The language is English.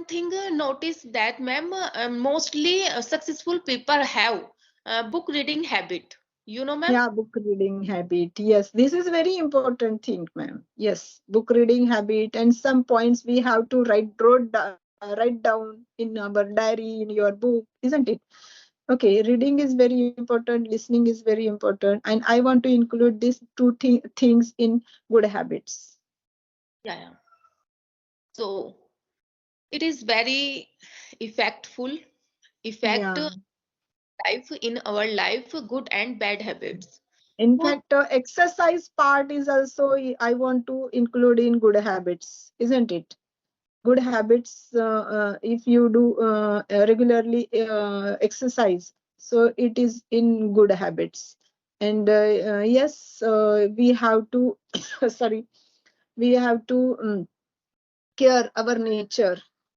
thing noticed that, ma'am, mostly successful people have book reading habit. You know, ma'am? Yeah, book reading habit. Yes, this is very important thing, ma'am. Yes, book reading habit, and some points we have to write down in our diary, in your book, isn't it? Okay, reading is very important, listening is very important, and I want to include these two things in good habits. Yeah, yeah. So it is very effectful, effect Yeah. life in our life, good and bad habits. In Good. fact, exercise part is also I want to include in good habits, isn't it? Good habits, if you do regularly exercise, so it is in good habits. And yes, we have to sorry, we have to care our nature,